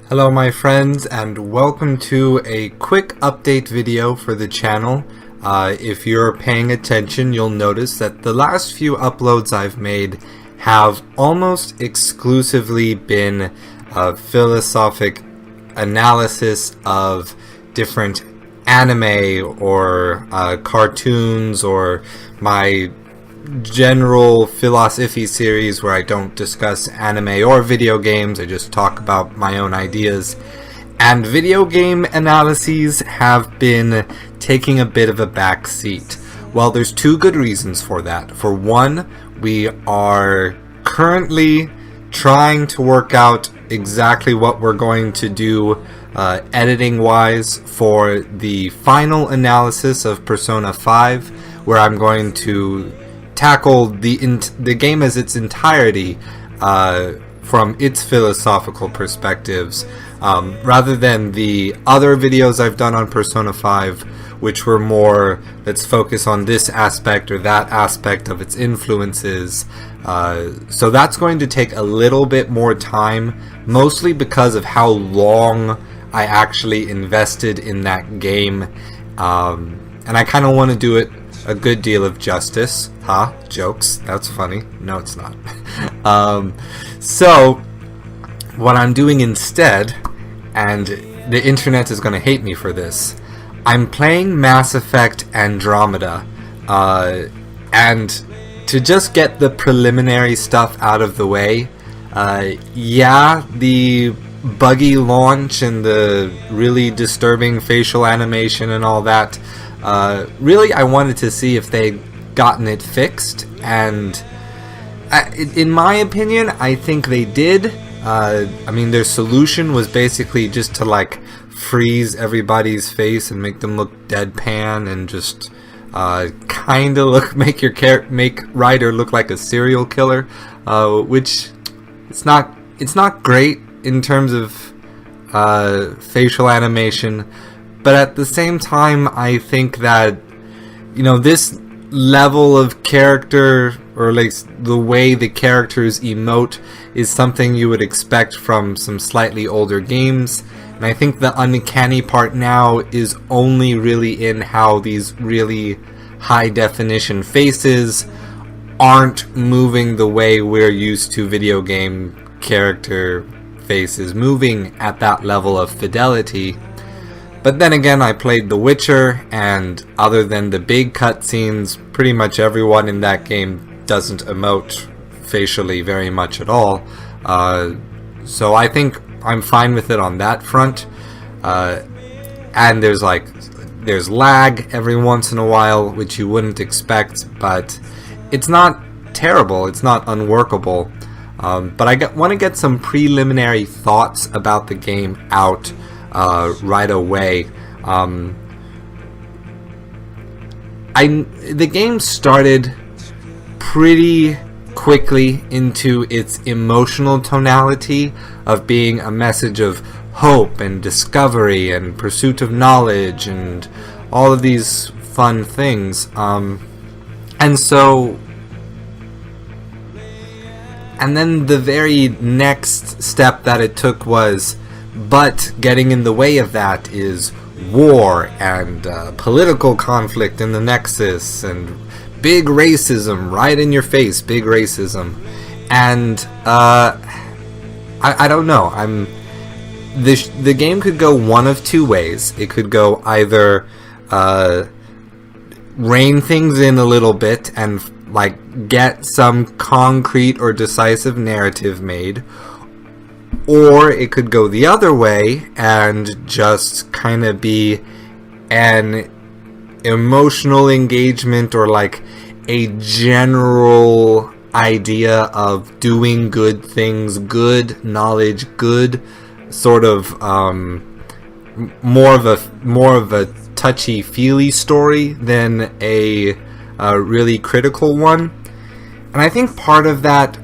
Hello my friends, and welcome to a quick update video for the channel. If you're paying attention, you'll notice that the last few uploads I've made have almost exclusively been philosophic analysis of different anime or cartoons, or my general philosophy series where I don't discuss anime or video games. I just talk about my own ideas. And video game analyses have been taking a bit of a back seat. Well, there's two good reasons for that. For one, we are currently trying to work out exactly what we're going to do editing wise for the final analysis of Persona 5, where I'm going to tackle the game as its entirety from its philosophical perspectives, rather than the other videos I've done on Persona 5, which were more, let's focus on this aspect or that aspect of its influences. So that's going to take a little bit more time, mostly because of how long I actually invested in that game, and I kind of want to do it a good deal of justice. Jokes. That's funny. No, it's not. So, what I'm doing instead, and the internet is going to hate me for this, I'm playing Mass Effect Andromeda, and to just get the preliminary stuff out of the way, yeah, the buggy launch and the really disturbing facial animation and all that, really I wanted to see if they'd gotten it fixed, and in my opinion I think they did. I mean, their solution was basically just to like freeze everybody's face and make them look deadpan and just kinda make Ryder look like a serial killer, which it's not great in terms of facial animation. But at the same time, I think that, you know, this level of character, or like the way the characters emote, is something you would expect from some slightly older games. And I think the uncanny part now is only really in how these really high definition faces aren't moving the way we're used to video game character faces moving at that level of fidelity. But then again, I played The Witcher, and other than the big cutscenes, pretty much everyone in that game doesn't emote facially very much at all. So I think I'm fine with it on that front. And there's lag every once in a while, which you wouldn't expect, but it's not terrible, it's not unworkable. But I want to get some preliminary thoughts about the game out right away. The game started pretty quickly into its emotional tonality of being a message of hope and discovery and pursuit of knowledge and all of these fun things. And then the very next step that it took was, but getting in the way of that is war and political conflict in the Nexus and big racism, right in your face, big racism. And I don't know. The game could go one of two ways. It could go either rein things in a little bit and like get some concrete or decisive narrative made, or it could go the other way and just kind of be an emotional engagement, or like a general idea of doing good things, good knowledge, good sort of more of a touchy-feely story than a really critical one. And I think part of that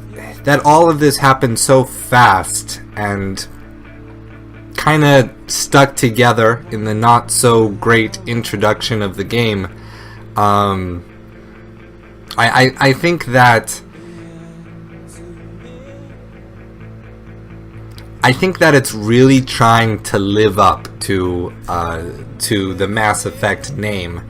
all of this happened so fast and kind of stuck together in the not so great introduction of the game. I think that I think that it's really trying to live up to the Mass Effect name,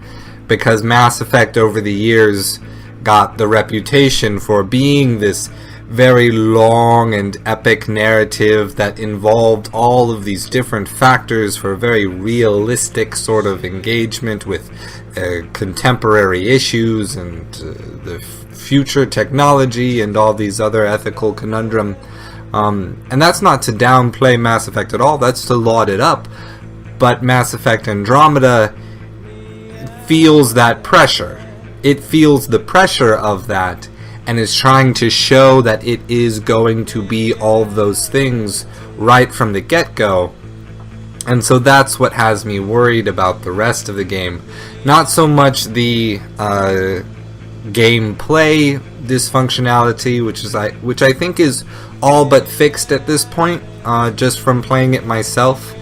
because Mass Effect over the years got the reputation for being this very long and epic narrative that involved all of these different factors for very realistic sort of engagement with contemporary issues and the future technology and all these other ethical conundrum. And that's not to downplay Mass Effect at all, that's to laud it up. But Mass Effect Andromeda feels that pressure. It feels the pressure of that and is trying to show that it is going to be all of those things right from the get-go. And so that's what has me worried about the rest of the game. Not so much the gameplay dysfunctionality, which I think is all but fixed at this point, just from playing it myself.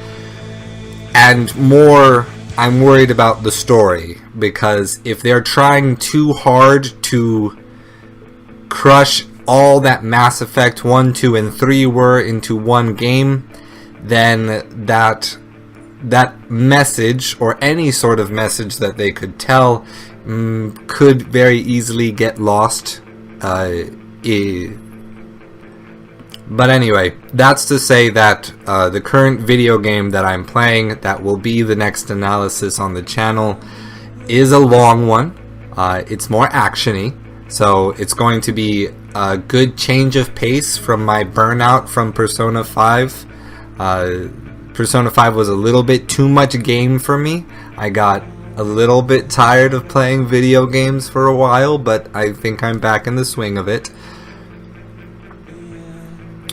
And more, I'm worried about the story, because if they're trying too hard to crush all that Mass Effect 1, 2, and 3 were into one game, then that message, or any sort of message that they could tell, could very easily get lost. But anyway, that's to say that the current video game that I'm playing, that will be the next analysis on the channel, is a long one. It's more actiony, so it's going to be a good change of pace from my burnout from Persona 5. Persona 5 was a little bit too much game for me. I got a little bit tired of playing video games for a while, but I think I'm back in the swing of it.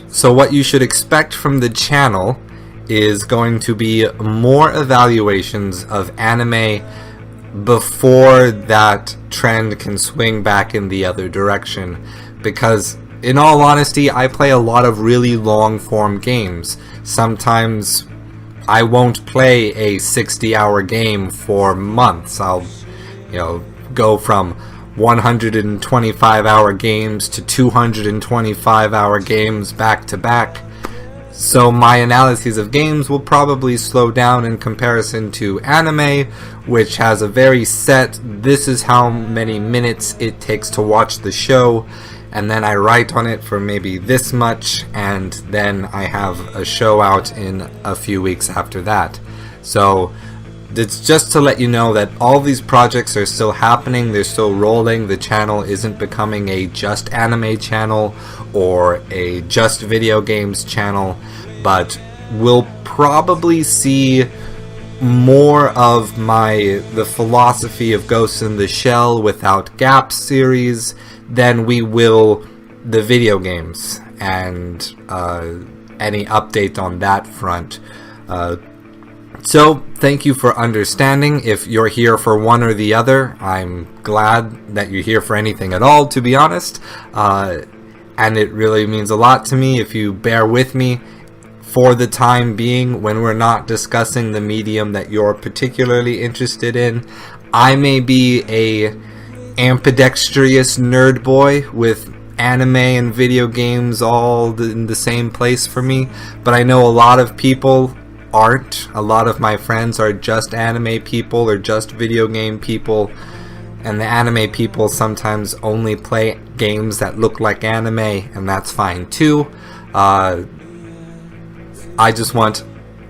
So what you should expect from the channel is going to be more evaluations of anime before that trend can swing back in the other direction. Because, in all honesty, I play a lot of really long-form games. Sometimes I won't play a 60-hour game for months. I'll, go from 125-hour games to 225-hour games back to back. So my analyses of games will probably slow down in comparison to anime, which has a very set, this is how many minutes it takes to watch the show, and then I write on it for maybe this much, and then I have a show out in a few weeks after that. So it's just to let you know that all these projects are still happening, they're still rolling. The channel isn't becoming a just anime channel or a just video games channel, but we'll probably see more of the philosophy of Ghost in the Shell without Gaps series than we will the video games, and any update on that front. So, thank you for understanding. If you're here for one or the other, I'm glad that you're here for anything at all, to be honest. And it really means a lot to me if you bear with me for the time being when we're not discussing the medium that you're particularly interested in. I may be a ambidextrous nerd boy with anime and video games all in the same place for me, but I know a lot of people aren't. A lot of my friends are just anime people or just video game people, and the anime people sometimes only play games that look like anime, and that's fine too. I just want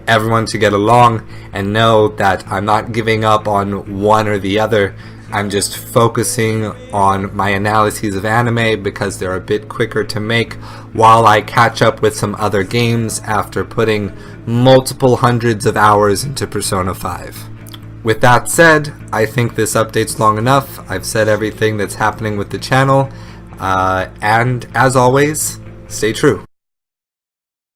everyone to get along and know that I'm not giving up on one or the other. I'm just focusing on my analyses of anime because they're a bit quicker to make while I catch up with some other games after putting multiple hundreds of hours into Persona 5. With that said, I think this update's long enough. I've said everything that's happening with the channel, and as always, stay true.